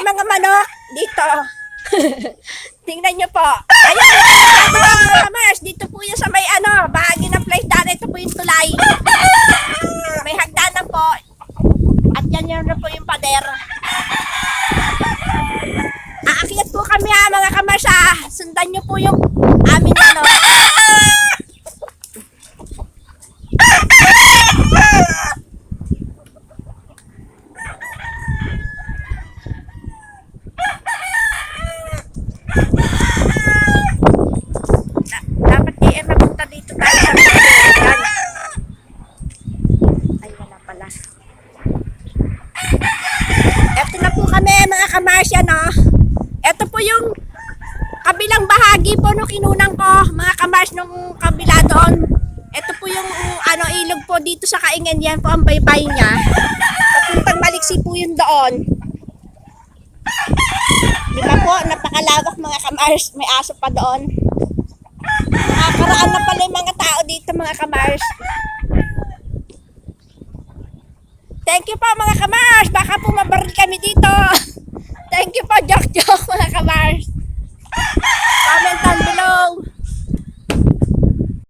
may mga manok dito. Tingnan nyo po. Ayan, mga kamars, dito po yung sa may bahagi ng place daan. Ito po yung tulay. May hagdanan po. At yan yun na po yung pader. Aakyat po kami mga kamars Sundan nyo po yung amin dapat mapunta dito tayo sa yan. Ay, wala pala. Eto na po kami mga kamars Eto po yung kabilang bahagi po nung kinunang ko mga kamars nung kabila doon. Ito po yung ilog po dito sa Kaingen. Yan po ang baybay niya. Papuntang Maliksi po yun doon. Di ba po? Napakalawak mga kamars. May aso pa doon. Nakakaraan na pala yung mga tao dito mga kamars. Thank you po mga kamars. Baka po mabaril kami dito. Thank you po. Joke mga kamars.